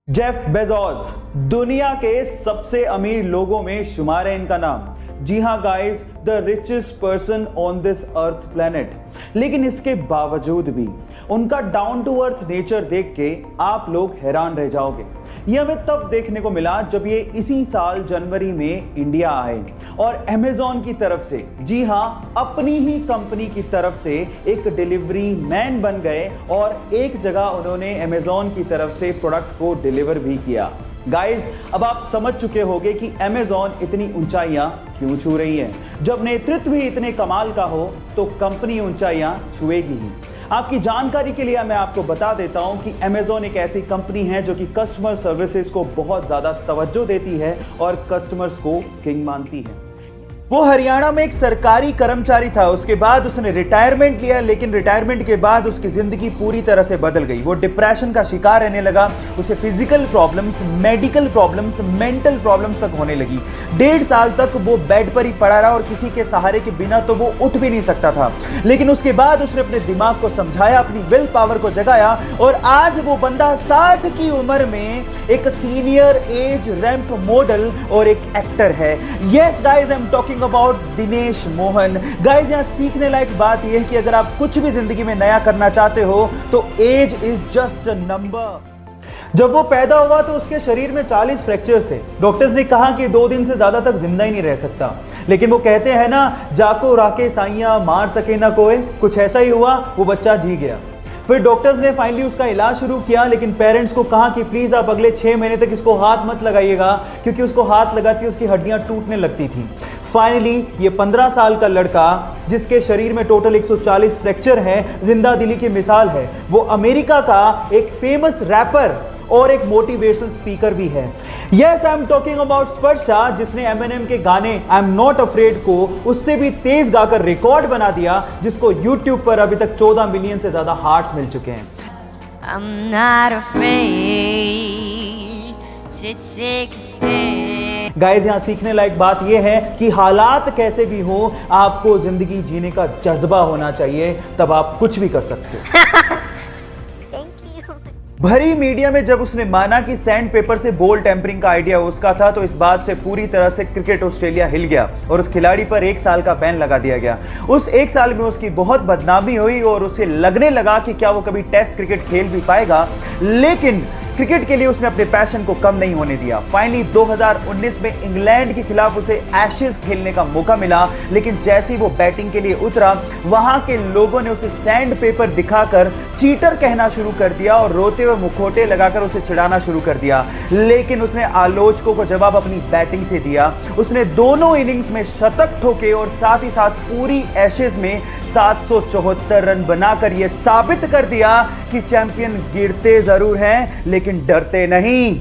Jeff Bezos दुनिया के सबसे अमीर लोगों में शुमार है इनका नाम। जी हाँ guys, the richest person on this earth planet. लेकिन इसके बावजूद भी उनका डाउन टू अर्थ नेचर देख के आप लोग हैरान रह जाओगे। ये हमें तब देखने को मिला जब ये इसी साल जनवरी में इंडिया आए और अमेज़न की तरफ से, जी हाँ अपनी ही कंपनी की तरफ से एक डिलीवरी मैन बन गए और एक जगह उन्होंने अमेज़न की तरफ से प्रोडक्ट को डिलीवर भी किया। गाइस, अब आप समझ चुके होंगे कि अमेज़न इतनी ऊंचाइयां क्यों छू रही है। जब नेतृत्व ही इतने कमाल का हो तो कंपनी ऊंचाइयां छुएगी ही। आपकी जानकारी के लिए मैं आपको बता देता हूं कि अमेज़न एक ऐसी कंपनी है जो कि कस्टमर सर्विसेज को बहुत ज्यादा तवज्जो देती है और कस्टमर्स को किंग मानती है। वो हरियाणा में एक सरकारी कर्मचारी था, उसके बाद उसने रिटायरमेंट लिया, लेकिन रिटायरमेंट के बाद उसकी जिंदगी पूरी तरह से बदल गई। वो डिप्रेशन का शिकार रहने लगा, उसे physical problems, medical problems, mental problems तक होने लगी। 1.5 साल तक वो बेड पर ही पड़ा रहा और किसी के सहारे के बिना तो वो उठ भी नहीं सकता था। लेकिन उसके बाद उसने अपने दिमाग को समझाया, अपनी विल पावर को जगाया और आज वो बंदा 60 की उम्र में एक सीनियर एज रैंप मॉडल और एक एक्टर है। Yes guys, I am talking about Dinesh Mohan. Guys, यहां सीखने लायक बात यह है कि अगर आप कुछ भी जिंदगी में नया करना चाहते हो तो age is just a number. जब वो पैदा हुआ तो उसके शरीर में 40 फ्रैक्चर्स थे। डॉक्टर्स ने कहा कि 2 दिन से ज्यादा तक जिंदा ही नहीं रह सकता। लेकिन वो कहते हैं ना, जाको राके साइया मार सके ना कोई, कुछ ऐसा ही हुआ, वो बच्चा जी गया। फिर डॉक्टर्स ने फाइनली उसका इलाज शुरू किया, लेकिन पेरेंट्स को कहा कि प्लीज आप अगले 6 महीने तक इसको हाथ मत लगाइएगा, क्योंकि उसको हाथ लगाती उसकी हड्डियां टूटने लगती थी। फाइनली ये 15 साल का लड़का, जिसके शरीर में टोटल 140 फ्रैक्चर है, जिंदा दिली की मिसाल है। वो अमेरिका का एक फेमस रैपर और एक मोटिवेशनल स्पीकर भी है। Yes, I am talking about Sparsha, जिसने एमिनेम के गाने आई एम नॉट अफ्रेड को उससे भी तेज गाकर रिकॉर्ड बना दिया, जिसको यूट्यूब पर अभी तक 14 मिलियन से ज्यादा हार्ट्स मिल चुके हैं। I'm not afraid to take a stand. Guys, यहाँ सीखने लायक बात यह है कि हालात कैसे भी हो, आपको जिंदगी जीने का जज्बा होना चाहिए, तब आप कुछ भी कर सकते हो। भरी मीडिया में जब उसने माना कि सैंड पेपर से बॉल टेम्परिंग का आइडिया उसका था, तो इस बात से पूरी तरह से क्रिकेट ऑस्ट्रेलिया हिल गया और उस खिलाड़ी पर 1 साल का बैन लगा दिया गया। उस 1 साल में उसकी बहुत बदनामी हुई और उसे लगने लगा कि क्या वो कभी टेस्ट क्रिकेट खेल भी पाएगा। लेकिन क्रिकेट के लिए उसने अपने पैशन को कम नहीं होने दिया। फाइनली 2019 में इंग्लैंड के खिलाफ उसे एशेज खेलने का मौका मिला, लेकिन जैसे ही वो बैटिंग के लिए उतरा, वहां के लोगों ने उसे सैंड पेपर दिखाकर चीटर कहना शुरू कर दिया और रोते हुए मुखौटे लगाकर उसे चिढ़ाना शुरू कर दिया। लेकिन उसने आलोचकों को जवाब अपनी बैटिंग से दिया। उसने दोनों इनिंग्स में शतक ठोके और साथ ही साथ पूरी एशेज में 774 रन बनाकर यह साबित कर दिया कि चैंपियन गिरते जरूर हैं लेकिन डरते नहीं।